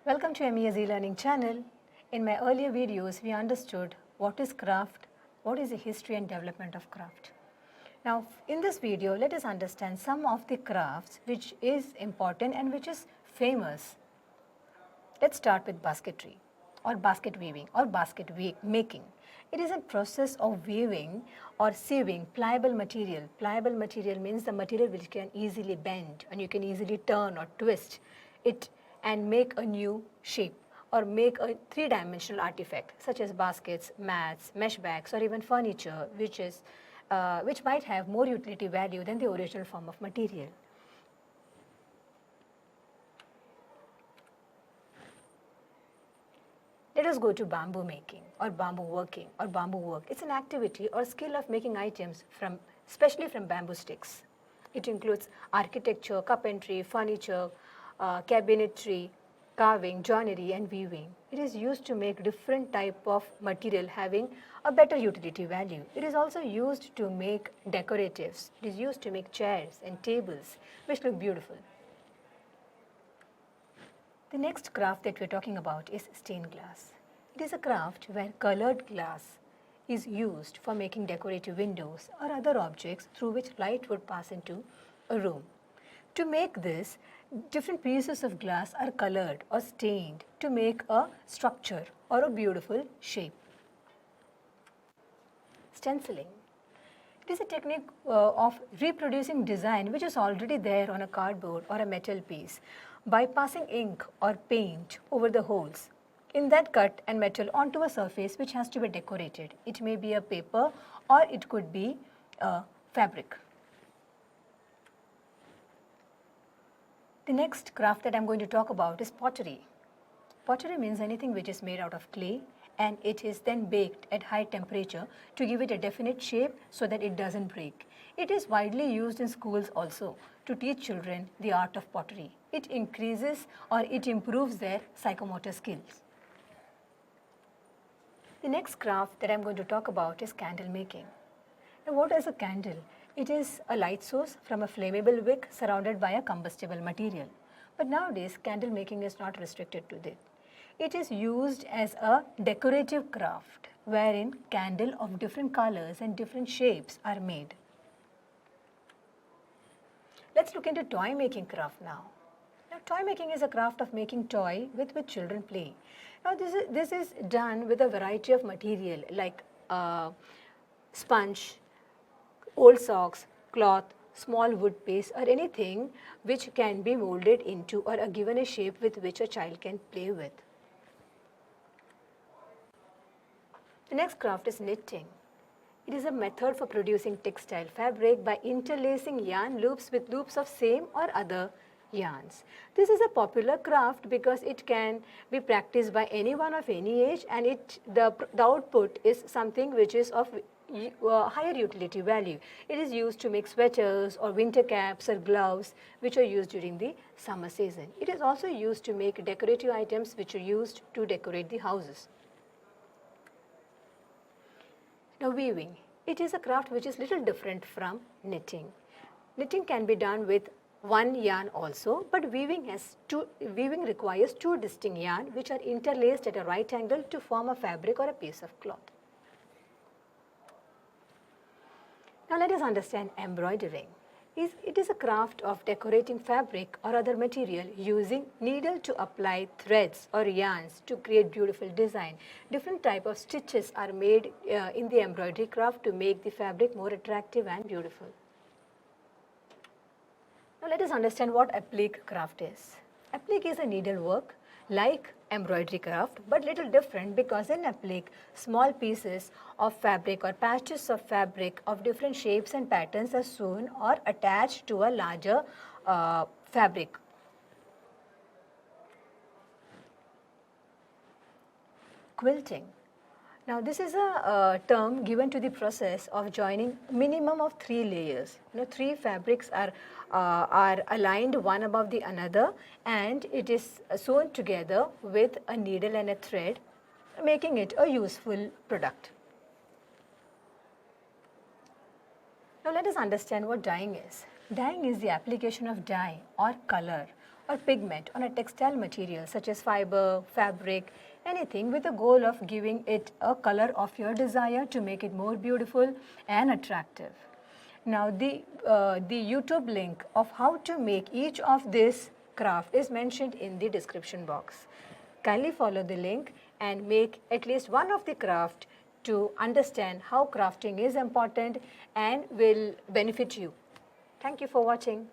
Welcome to MEA's e-learning channel. In my earlier videos, we understood what is craft, what is the history and development of craft. Now, in this video, let us understand some of the crafts which is important and which is famous. Let's start with basketry or basket weaving or basket making. It is a process of weaving or sieving pliable material. Pliable material means the material which can easily bend and you can easily turn or twist it and make a new shape or make a three-dimensional artifact such as baskets, mats, mesh bags or even furniture which might have more utility value than the original form of material. Let us go to bamboo making or bamboo working or bamboo work. It's an activity or skill of making items especially from bamboo sticks. It includes architecture, carpentry, furniture, cabinetry, carving, joinery and weaving. It is used to make different type of material having a better utility value. It is also used to make decoratives. It is used to make chairs and tables which look beautiful. The next craft that we are talking about is stained glass. It is a craft where colored glass is used for making decorative windows or other objects through which light would pass into a room. To make this, different pieces of glass are colored or stained to make a structure or a beautiful shape. Stenciling. It is a technique of reproducing design which is already there on a cardboard or a metal piece by passing ink or paint over the holes in that cut and metal onto a surface which has to be decorated. It may be a paper or it could be a fabric. The next craft that I am going to talk about is pottery. Pottery means anything which is made out of clay and it is then baked at high temperature to give it a definite shape so that it doesn't break. It is widely used in schools also to teach children the art of pottery. It increases or it improves their psychomotor skills. The next craft that I am going to talk about is candle making. Now, what is a candle? It is a light source from a flammable wick surrounded by a combustible material. But nowadays, candle making is not restricted to this. It is used as a decorative craft wherein candle of different colors and different shapes are made. Let's look into toy making craft now. Now, toy making is a craft of making toy with which children play. Now, this is done with a variety of material like sponge, old socks, cloth, small wood paste or anything which can be molded into or given a shape with which a child can play with. The next craft is knitting. It is a method for producing textile fabric by interlacing yarn loops with loops of same or other yarns. This is a popular craft because it can be practiced by anyone of any age and the output is something which is of higher utility value. It is used to make sweaters or winter caps or gloves which are used during the summer season. It is also used to make decorative items which are used to decorate the houses. Now, weaving. It is a craft which is little different from knitting. Knitting can be done with one yarn also, but weaving requires two distinct yarn which are interlaced at a right angle to form a fabric or a piece of cloth. Now, let us understand embroidering. It is a craft of decorating fabric or other material using needle to apply threads or yarns to create beautiful design. Different type of stitches are made in the embroidery craft to make the fabric more attractive and beautiful. Now, let us understand what applique craft is. Applique is a needlework like embroidery craft but little different because in applique small pieces of fabric or patches of fabric of different shapes and patterns are sewn or attached to a larger fabric. Quilting. Now, this is a term given to the process of joining minimum of 3 layers. Three fabrics are aligned one above the another and it is sewn together with a needle and a thread, making it a useful product. Now, let us understand what dyeing is. Dyeing is the application of dye or color or pigment on a textile material such as fiber, fabric, anything with the goal of giving it a color of your desire to make it more beautiful and attractive. Now the YouTube link of how to make each of this craft is mentioned in the description box. Kindly follow the link and make at least one of the craft to understand how crafting is important and will benefit you. Thank you for watching.